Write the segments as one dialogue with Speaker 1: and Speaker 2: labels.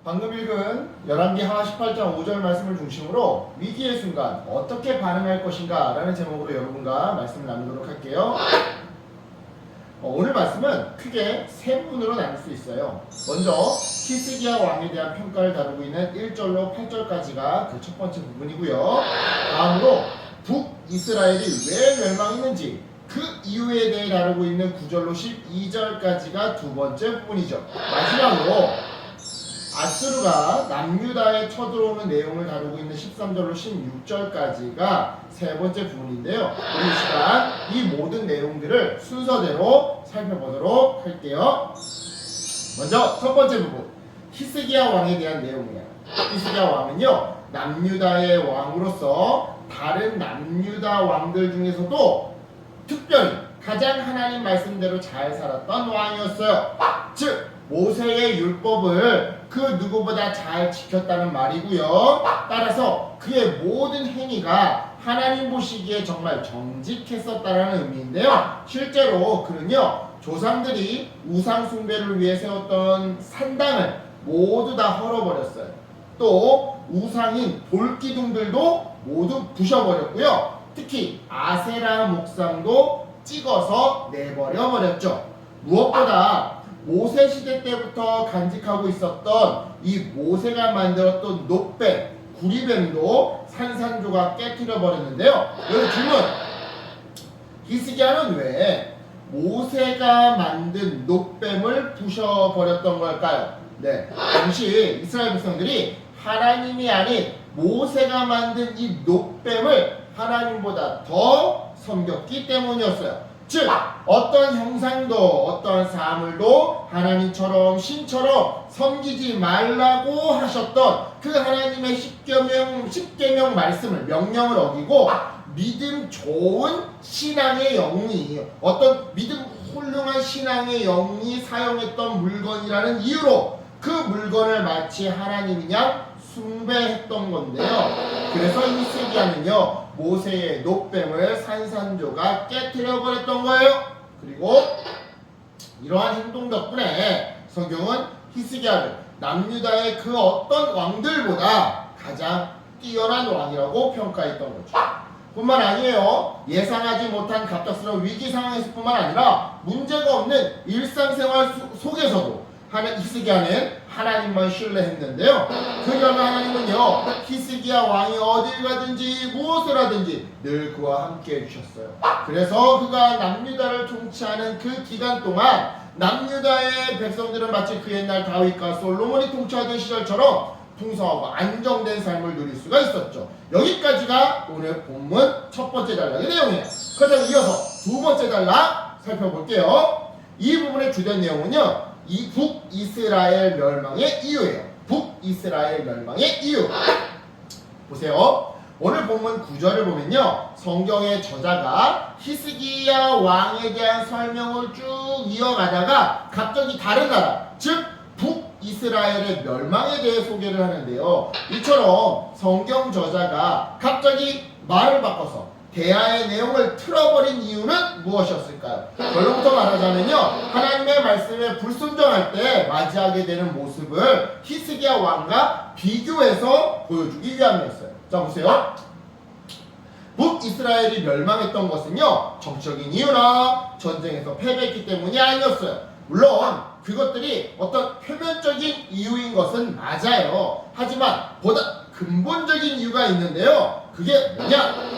Speaker 1: 방금 읽은 열왕기 하하 18장 5절 말씀을 중심으로 위기의 순간 어떻게 반응할 것인가 라는 제목으로 여러분과 말씀을 나누도록 할게요. 오늘 말씀은 크게 세 부분으로 나눌 수 있어요. 먼저 히스기야 왕에 대한 평가를 다루고 있는 1절로 8절까지가 그 첫 번째 부분이고요. 다음으로 북이스라엘이 왜 멸망했는지 그 이유에 대해 다루고 있는 9절로 12절까지가 두 번째 부분이죠. 마지막으로 아수르가 남유다에 쳐들어오는 내용을 다루고 있는 13절로 16절까지가 세 번째 부분인데요. 우리 이 시간 이 모든 내용들을 순서대로 살펴보도록 할게요. 먼저 첫 번째 부분, 히스기야 왕에 대한 내용이에요. 히스기야 왕은요, 남유다의 왕으로서 다른 남유다 왕들 중에서도 특별히 가장 하나님 말씀대로 잘 살았던 왕이었어요. 즉 모세의 율법을 그 누구보다 잘 지켰다는 말이고요. 따라서 그의 모든 행위가 하나님 보시기에 정말 정직했었다는 의미인데요. 실제로 그는요, 조상들이 우상 숭배를 위해 세웠던 산당을 모두 다 헐어버렸어요. 또 우상인 돌기둥들도 모두 부셔버렸고요. 특히 아세라 목상도 찍어서 내버려 버렸죠. 무엇보다 모세 시대 때부터 간직하고 있었던 이 모세가 만들었던 놋뱀, 구리뱀도 산산조각 깨트려 버렸는데요. 여기 질문, 히스기야는 왜 모세가 만든 놋뱀을 부셔버렸던 걸까요? 네, 당시 이스라엘 백성들이 하나님이 아닌 모세가 만든 이 놋뱀을 하나님보다 더 섬겼기 때문이었어요. 즉 어떤 형상도 어떤 사물도 하나님처럼 신처럼 섬기지 말라고 하셨던 그 하나님의 십계명 말씀을 명령을 어기고 믿음 좋은 신앙의 영이 어떤 믿음 훌륭한 신앙의 영이 사용했던 물건이라는 이유로 그 물건을 마치 하나님이냐 숭배했던 건데요. 그래서 히스기야는요, 모세의 놋뱀을 산산조각 깨트려 버렸던 거예요. 그리고 이러한 행동 덕분에 성경은 히스기야를 남유다의 그 어떤 왕들보다 가장 뛰어난 왕이라고 평가했던 거죠. 뿐만 아니에요. 예상하지 못한 갑작스러운 위기 상황에서 뿐만 아니라 문제가 없는 일상생활 속에서도 히스기야는 하나님만 신뢰했는데요. 그 결과 하나님은요, 히스기야 왕이 어딜 가든지 무엇을 하든지 늘 그와 함께 해주셨어요. 그래서 그가 남유다를 통치하는 그 기간 동안 남유다의 백성들은 마치 그 옛날 다윗과 솔로몬이 통치하던 시절처럼 풍성하고 안정된 삶을 누릴 수가 있었죠. 여기까지가 오늘 본문 첫 번째 단락의 내용이에요. 그렇다면 이어서 두 번째 단락 살펴볼게요. 이 부분의 주된 내용은요, 이 북이스라엘 멸망의 이유예요. 북이스라엘 멸망의 이유. 보세요. 오늘 본문 9절을 보면요, 성경의 저자가 히스기야 왕에 대한 설명을 쭉 이어가다가 갑자기 다른 나라, 즉 북이스라엘의 멸망에 대해 소개를 하는데요. 이처럼 성경 저자가 갑자기 말을 바꿔서 대화의 내용을 틀어버린 이유는 무엇이었을까요? 결론부터 말하자면요, 하나님의 말씀에 불순종할 때 맞이하게 되는 모습을 히스기야 왕과 비교해서 보여주기 위함이었어요. 자, 보세요. 북이스라엘이 멸망했던 것은요, 정적인 이유나 전쟁에서 패배했기 때문이 아니었어요. 물론 그것들이 어떤 표면적인 이유인 것은 맞아요. 하지만 보다 근본적인 이유가 있는데요. 그게 뭐냐?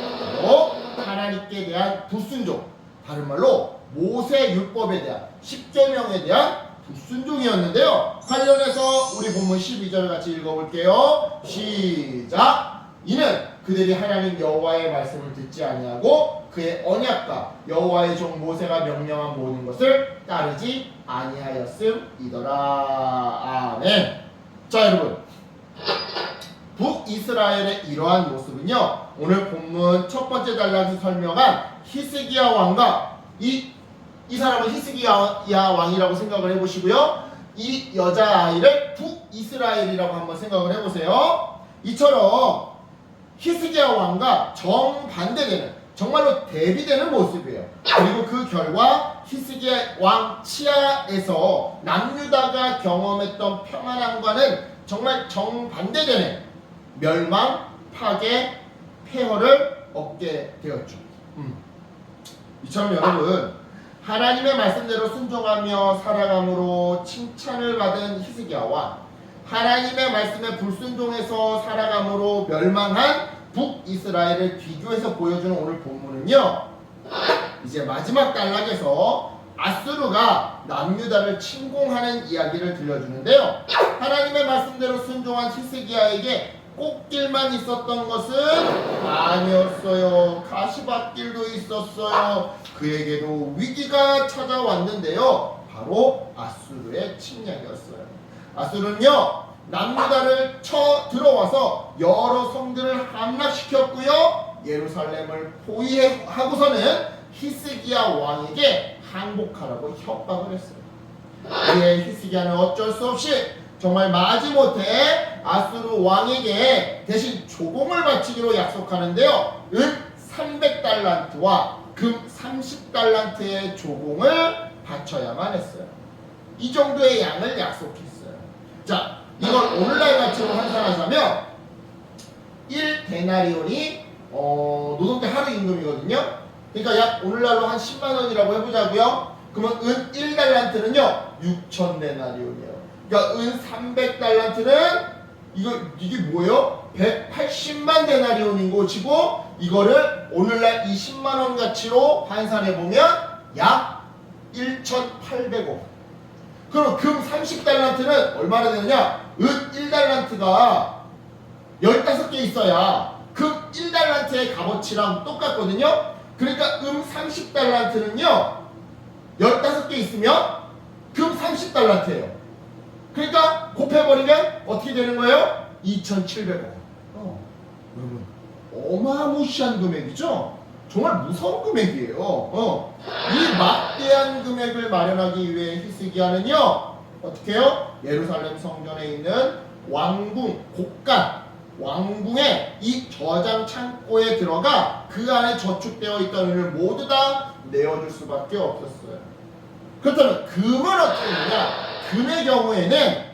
Speaker 1: 하나님께 대한 불순종, 다른 말로 모세 율법에 대한 십계명에 대한 불순종이었는데요. 관련해서 우리 본문 12절을 같이 읽어볼게요. 시작. 이는 그들이 하나님 여호와의 말씀을 듣지 아니하고 그의 언약과 여호와의 종 모세가 명령한 모든 것을 따르지 아니하였음이더라. 아멘. 자, 여러분, 북이스라엘의 이러한 모습은요, 오늘 본문 첫 번째 단락에서 설명한 히스기야 왕과 이 사람은 히스기야 왕이라고 생각을 해보시고요, 이 여자아이를 북이스라엘이라고 한번 생각을 해보세요. 이처럼 히스기야 왕과 정반대되는, 정말로 대비되는 모습이에요. 그리고 그 결과 히스기야 왕 치하에서 남유다가 경험했던 평안함과는 정말 정반대되는 멸망, 파괴, 폐허를 얻게 되었죠. 이처럼 여러분, 하나님의 말씀대로 순종하며 살아감으로 칭찬을 받은 히스기야와 하나님의 말씀에 불순종해서 살아감으로 멸망한 북이스라엘을 비교해서 보여주는 오늘 본문은요, 이제 마지막 단락에서 아수르가 남유다를 침공하는 이야기를 들려주는데요, 하나님의 말씀대로 순종한 히스기야에게 꽃길만 있었던 것은 아니었어요. 가시밭길도 있었어요. 그에게도 위기가 찾아왔는데요, 바로 아수르의 침략이었어요. 아수르는요, 남유다를 쳐 들어와서 여러 성들을 함락시켰고요, 예루살렘을 포위하고서는 히스기야 왕에게 항복하라고 협박을 했어요. 이에 히스기야는 어쩔 수 없이 정말 마지못해 아수르 왕에게 대신 조공을 바치기로 약속하는데요, 은 300달란트와 금 30달란트의 조공을 바쳐야만 했어요. 이 정도의 양을 약속했어요. 자, 이걸 오늘날 가치로 환산하자면 1데나리온이 노동대 하루 임금이거든요. 그러니까 약 오늘날로 한 10만원이라고 해보자고요. 그러면 은 1달란트는요 6,000데나리온이에요. 그러니까 은 300달란트는 이게 뭐예요? 180만 데나리온인 것이고, 이거를 오늘날 20만원 가치로 환산해보면 약 1,800원. 그럼 금 30달란트는 얼마나 되느냐? 은 1달란트가 15개 있어야 금 1달란트의 값어치랑 똑같거든요. 그러니까 금 30달란트는요 15개 있으면 금 30달란트예요. 그러니까 곱해버리면 어떻게 되는 거예요? 2,700원. 여러분, 어마무시한 금액이죠? 정말 무서운 금액이에요. 이 막대한 금액을 마련하기 위해 히스기야는요, 어떻게 해요? 예루살렘 성전에 있는 왕궁, 곡간, 왕궁의 이 저장 창고에 들어가 그 안에 저축되어 있던 은을 모두 다 내어줄 수밖에 없었어요. 그렇다면 금은 어떻게 했느냐? 금의 경우에는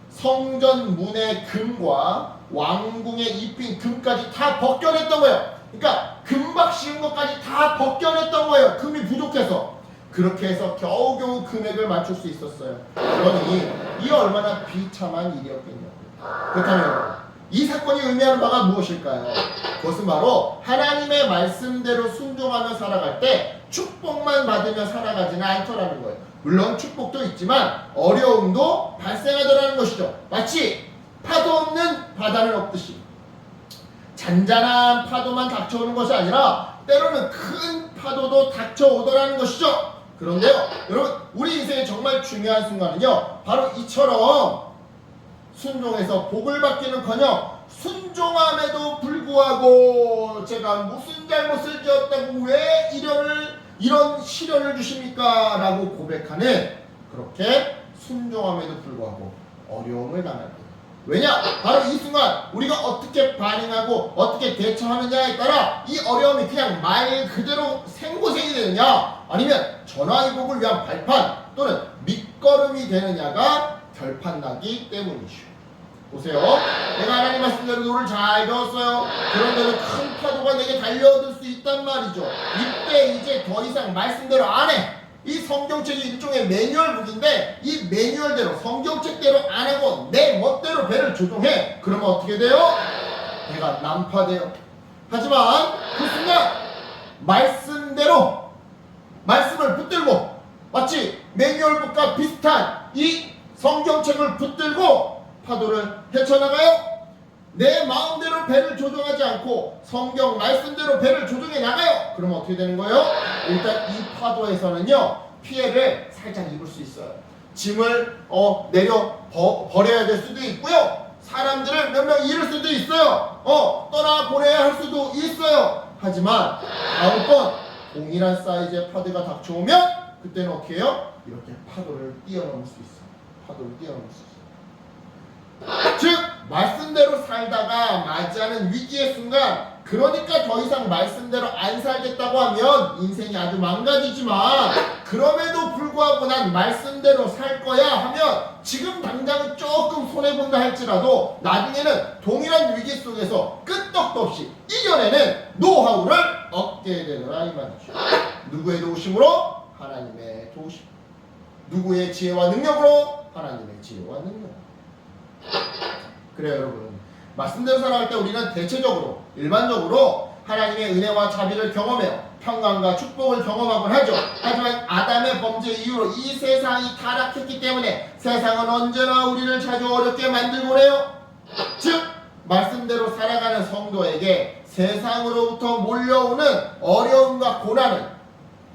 Speaker 1: 성전 문의 금과 왕궁에 입힌 금까지 다 벗겨냈던 거예요. 그러니까 금박 씌운 것까지 다 벗겨냈던 거예요. 금이 부족해서. 그렇게 해서 겨우겨우 금액을 맞출 수 있었어요. 그러니 이 얼마나 비참한 일이었겠냐고요. 그렇다면 이 사건이 의미하는 바가 무엇일까요? 그것은 바로 하나님의 말씀대로 순종하며 살아갈 때 축복만 받으며 살아가지는 않더라는 거예요. 물론 축복도 있지만 어려움도 발생하더라는 것이죠. 마치 파도 없는 바다는 없듯이 잔잔한 파도만 닥쳐오는 것이 아니라 때로는 큰 파도도 닥쳐오더라는 것이죠. 그런데요, 여러분, 우리 인생의 정말 중요한 순간은요, 바로 이처럼 순종해서 복을 받기는커녕 순종함에도 불구하고 제가 무슨 잘못을 지었다고 왜 이런 시련을 주십니까? 라고 고백하는, 그렇게 순종함에도 불구하고 어려움을 당할 때, 왜냐? 바로 이 순간 우리가 어떻게 반응하고 어떻게 대처하느냐에 따라 이 어려움이 그냥 말 그대로 생고생이 되느냐, 아니면 전화위복을 위한 발판 또는 밑거름이 되느냐가 결판나기 때문이죠. 보세요. 내가 하나님 말씀대로 노를 잘 배웠어요. 그런데도 큰 파도가 내게 달려들 수 있단 말이죠. 이때 이제 더 이상 말씀대로 안 해. 이 성경책이 일종의 매뉴얼북인데 이 매뉴얼대로 성경책대로 안 하고 내 멋대로 배를 조종해. 그러면 어떻게 돼요? 배가 난파돼요. 하지만 그 순간 말씀대로 말씀을 붙들고, 마치 매뉴얼북과 비슷한 이 성경책을 붙들고 파도를 헤쳐나가요. 내 마음대로 배를 조종하지 않고 성경 말씀대로 배를 조종해 나가요. 그러면 어떻게 되는 거예요? 일단 이 파도에서는요, 피해를 살짝 입을 수 있어요. 짐을 내려 버려야 될 수도 있고요, 사람들을 몇 명 잃을 수도 있어요. 떠나 보내야 할 수도 있어요. 하지만 다음번 동일한 사이즈의 파도가 닥쳐오면 그때는 어떻게 해요? 이렇게 파도를 뛰어넘을 수 있어요. 파도를 뛰어넘을 수 있어요. 즉 말씀대로 살다가 맞이하는 위기의 순간, 그러니까 더 이상 말씀대로 안 살겠다고 하면 인생이 아주 망가지지만, 그럼에도 불구하고 난 말씀대로 살 거야 하면 지금 당장 조금 손해본다 할지라도 나중에는 동일한 위기 속에서 끄떡도 없이 이겨내는 노하우를 얻게 되더라 이 말이죠. 누구의 도우심으로? 하나님의 도우심. 누구의 지혜와 능력으로? 하나님의 지혜와 능력. 그래요 여러분. 말씀대로 살아갈 때 우리는 대체적으로 일반적으로 하나님의 은혜와 자비를 경험해요. 평강과 축복을 경험하곤 하죠. 하지만 아담의 범죄 이후로 이 세상이 타락했기 때문에 세상은 언제나 우리를 자주 어렵게 만들곤 해요. 즉 말씀대로 살아가는 성도에게 세상으로부터 몰려오는 어려움과 고난은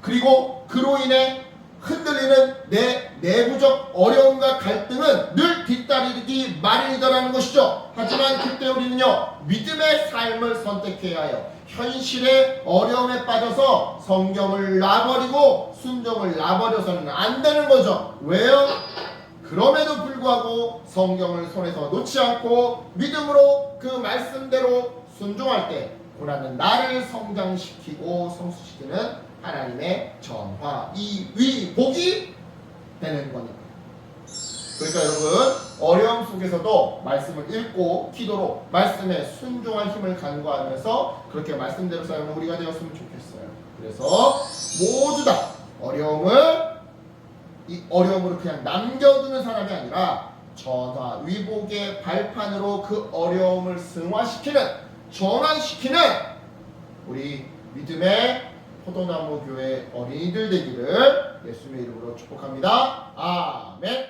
Speaker 1: 그리고 그로 인해 흔들리는 내 내부적 어려움과 갈등은 늘 뒤따르기 마련이더라는 것이죠. 하지만 그때 우리는요 믿음의 삶을 선택해야 해요. 현실의 어려움에 빠져서 성경을 놔버리고 순종을 놔버려서는 안 되는 거죠. 왜요? 그럼에도 불구하고 성경을 손에서 놓지 않고 믿음으로 그 말씀대로 순종할 때 고난은 나를 성장시키고 성수시키는 하나님의 전화, 이위, 복이 되는 거니까. 그러니까 여러분 어려움 속에서도 말씀을 읽고 기도로 말씀에 순종할 힘을 간구하면서 그렇게 말씀대로 살면 우리가 되었으면 좋겠어요. 그래서 모두 다 이 어려움으로 그냥 남겨두는 사람이 아니라 전화, 위복의 발판으로 그 어려움을 승화시키는, 전환시키는 우리 믿음의 포도나무 교회 어린이들 되기를 예수님의 이름으로 축복합니다. 아멘.